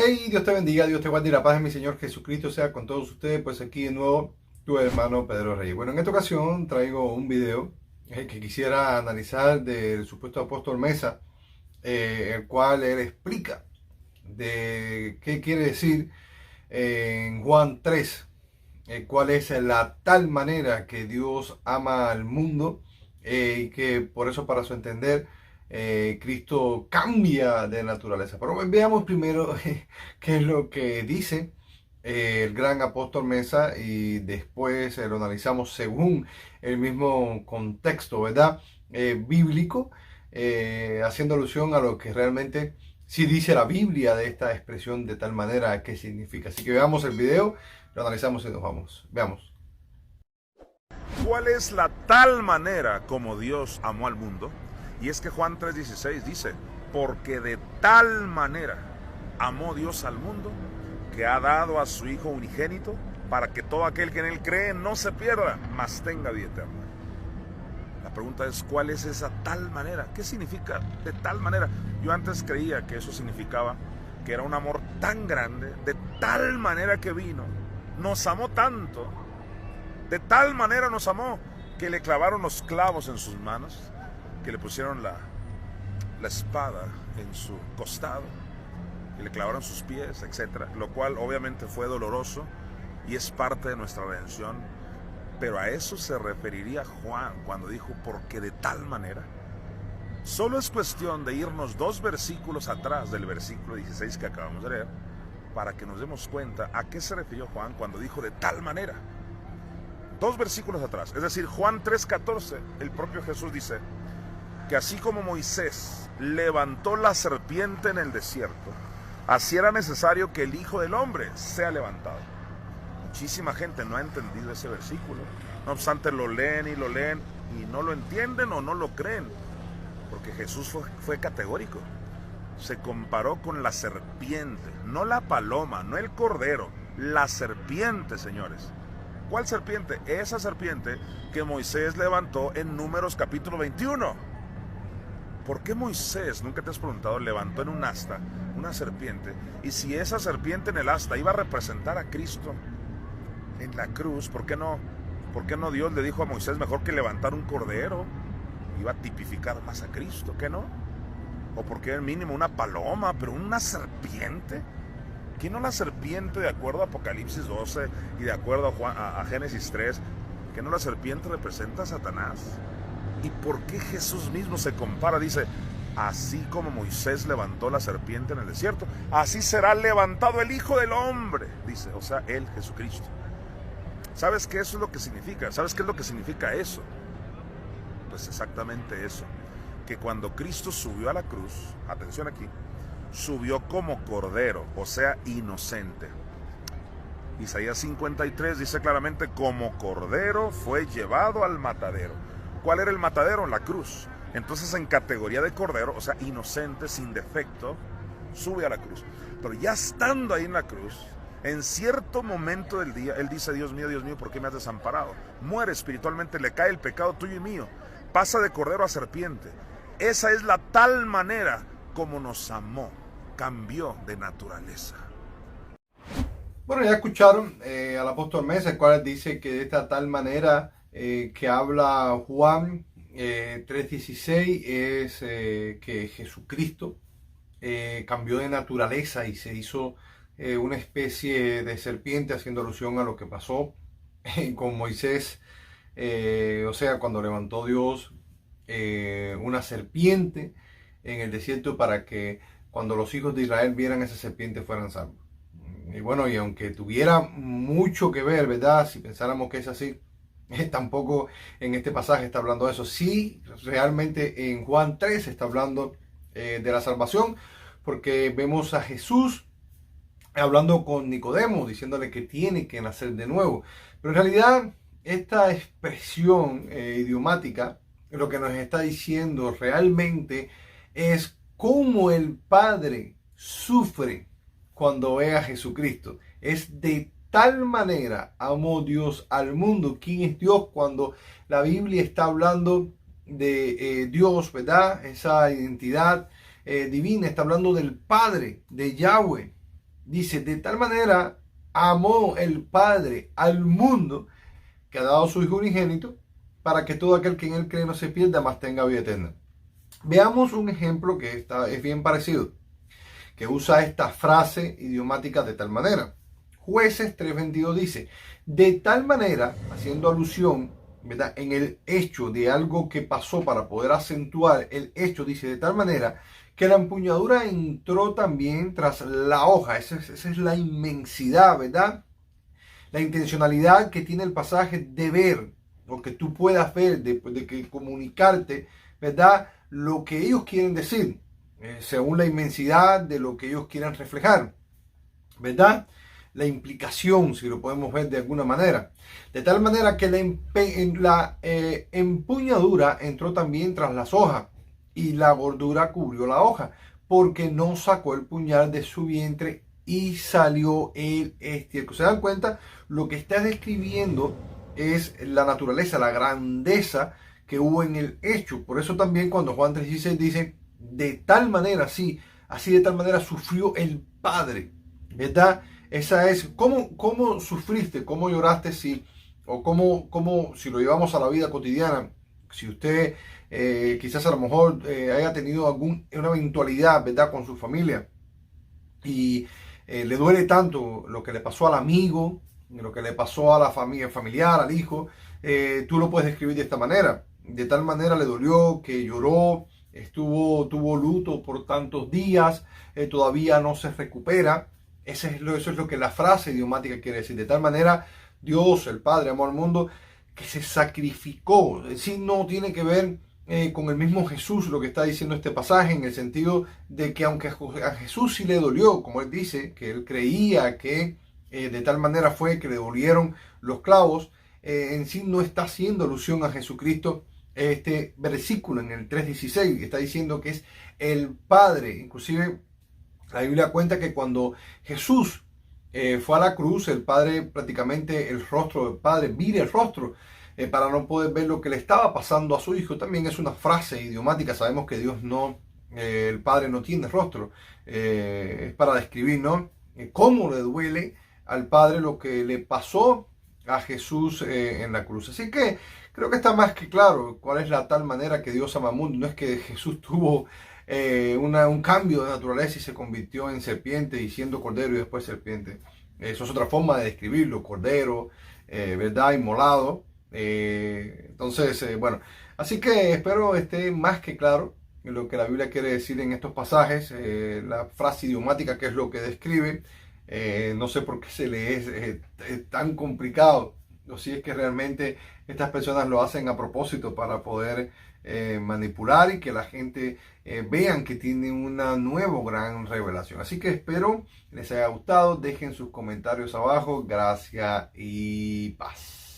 Hey, Dios te bendiga, Dios te guarde y la paz de mi Señor Jesucristo sea con todos ustedes. Pues aquí de nuevo tu hermano Pedro Reyes. Bueno, en esta ocasión traigo un video que quisiera analizar del supuesto apóstol Mesa, el cual él explica de qué quiere decir en Juan 3, cuál es la tal manera que Dios ama al mundo, y que por eso, para su entender, Cristo cambia de naturaleza. Pero veamos primero qué es lo que dice el gran apóstol Mesa, y después lo analizamos según el mismo contexto, ¿verdad? Bíblico, haciendo alusión a lo que realmente sí dice la Biblia de esta expresión de tal manera, qué significa. Así que veamos el video, lo analizamos y nos vamos. Veamos. ¿Cuál es la tal manera como Dios amó al mundo? Y es que Juan 3:16 dice, porque de tal manera amó Dios al mundo, que ha dado a su Hijo unigénito, para que todo aquel que en Él cree no se pierda, mas tenga vida eterna. La pregunta es, ¿cuál es esa tal manera? ¿Qué significa de tal manera? Yo antes creía que eso significaba que era un amor tan grande, de tal manera que vino, nos amó tanto, de tal manera nos amó, que le clavaron los clavos en sus manos, que le pusieron la espada en su costado, que le clavaron sus pies, etc. Lo cual obviamente fue doloroso y es parte de nuestra redención. Pero a eso se referiría Juan cuando dijo, porque de tal manera. Solo es cuestión de irnos 2 versículos atrás del versículo 16 que acabamos de leer, para que nos demos cuenta a qué se refirió Juan cuando dijo de tal manera. 2 versículos atrás, es decir, Juan 3:14, el propio Jesús dice que así como Moisés levantó la serpiente en el desierto, así era necesario que el Hijo del Hombre sea levantado. Muchísima gente no ha entendido ese versículo, no obstante lo leen y no lo entienden o no lo creen, porque Jesús fue categórico. Se comparó con la serpiente, no la paloma, no el cordero, la serpiente, señores. ¿Cuál serpiente? Esa serpiente que Moisés levantó en Números capítulo 21. ¿Por qué Moisés, nunca te has preguntado, levantó en un asta una serpiente? Y si esa serpiente en el asta iba a representar a Cristo en la cruz, ¿por qué no Dios le dijo a Moisés mejor que levantar un cordero? Iba a tipificar más a Cristo, ¿qué no? ¿O por qué mínimo una paloma, pero una serpiente? ¿Qué no la serpiente, de acuerdo a Apocalipsis 12 y de acuerdo a Génesis 3, que no la serpiente representa a Satanás? ¿Y por qué Jesús mismo se compara? Dice, así como Moisés levantó la serpiente en el desierto, así será levantado el Hijo del Hombre, dice, o sea, él, Jesucristo. ¿Sabes qué eso es lo que significa? ¿Sabes qué es lo que significa eso? Pues exactamente eso, que cuando Cristo subió a la cruz, atención aquí, subió como cordero, o sea, inocente. Isaías 53 dice claramente, como cordero fue llevado al matadero. ¿Cuál era el matadero? La cruz. Entonces, en categoría de cordero, o sea, inocente, sin defecto, sube a la cruz. Pero ya estando ahí en la cruz, en cierto momento del día, él dice, Dios mío, ¿por qué me has desamparado? Muere espiritualmente, le cae el pecado tuyo y mío. Pasa de cordero a serpiente. Esa es la tal manera como nos amó. Cambió de naturaleza. Bueno, ya escucharon al apóstol Mesa, el cual dice que de esta tal manera que habla Juan 3:16 es que Jesucristo cambió de naturaleza y se hizo una especie de serpiente, haciendo alusión a lo que pasó con Moisés, o sea, cuando levantó Dios una serpiente en el desierto, para que cuando los hijos de Israel vieran esa serpiente fueran salvos. Y bueno, y aunque tuviera mucho que ver, ¿verdad? Si pensáramos que es así, tampoco en este pasaje está hablando de eso. Sí, realmente en Juan 3 está hablando de la salvación, porque vemos a Jesús hablando con Nicodemo, diciéndole que tiene que nacer de nuevo. Pero en realidad, esta expresión idiomática, lo que nos está diciendo realmente es cómo el Padre sufre cuando ve a Jesucristo. Es de tal manera amó Dios al mundo. ¿Quién es Dios? Cuando la Biblia está hablando de Dios, ¿verdad? Esa identidad divina, está hablando del Padre, de Yahweh. Dice, de tal manera amó el Padre al mundo que ha dado su Hijo unigénito para que todo aquel que en él cree no se pierda, mas tenga vida eterna. Veamos un ejemplo que es bien parecido, que usa esta frase idiomática de tal manera. Jueces 3:22 dice, de tal manera, haciendo alusión, ¿verdad?, en el hecho de algo que pasó para poder acentuar el hecho, dice, de tal manera que la empuñadura entró también tras la hoja. Esa es la inmensidad, ¿verdad? La intencionalidad que tiene el pasaje de ver, o que tú puedas ver, de que comunicarte, ¿verdad?, lo que ellos quieren decir, según la inmensidad de lo que ellos quieran reflejar, ¿verdad? La implicación, si lo podemos ver de alguna manera. De tal manera que la empuñadura entró también tras las hojas, y la gordura cubrió la hoja, porque no sacó el puñal de su vientre y salió el estiércol. ¿Se dan cuenta? Lo que está describiendo es la naturaleza, la grandeza que hubo en el hecho. Por eso también cuando Juan 3:16 dice, de tal manera, sí, así de tal manera sufrió el Padre, ¿verdad? Esa es, ¿cómo sufriste? ¿Cómo lloraste? Si, o cómo, si lo llevamos a la vida cotidiana, si usted quizás a lo mejor haya tenido una eventualidad, ¿verdad?, con su familia, y le duele tanto lo que le pasó al amigo, lo que le pasó a la familia, familiar, al hijo, tú lo puedes describir de esta manera. De tal manera le dolió que lloró, tuvo luto por tantos días, todavía no se recupera. Eso es lo que la frase idiomática quiere decir. De tal manera Dios, el Padre, amó al mundo que se sacrificó. Es decir, no tiene que ver con el mismo Jesús lo que está diciendo este pasaje, en el sentido de que aunque a Jesús sí le dolió, como él dice, que él creía que de tal manera fue que le dolieron los clavos, en sí no está haciendo alusión a Jesucristo. Este versículo en el 3:16 está diciendo que es el Padre. Inclusive la Biblia cuenta que cuando Jesús fue a la cruz, el Padre, prácticamente el rostro del Padre, mira el rostro para no poder ver lo que le estaba pasando a su hijo. También es una frase idiomática. Sabemos que Dios no, el Padre no tiene rostro. Es para describir, ¿no?, cómo le duele al Padre lo que le pasó a Jesús en la cruz. Así que creo que está más que claro cuál es la tal manera que Dios ama al mundo. No es que Jesús tuvo un cambio de naturaleza y se convirtió en serpiente y siendo cordero y después serpiente. Eso es otra forma de describirlo, cordero, ¿verdad?, inmolado. Entonces, bueno, así que espero esté más que claro lo que la Biblia quiere decir en estos pasajes, la frase idiomática que es lo que describe. No sé por qué se le es tan complicado, o si es que realmente estas personas lo hacen a propósito para poder manipular y que la gente vean que tiene una nueva gran revelación. Así que espero les haya gustado, dejen sus comentarios abajo, gracias y paz.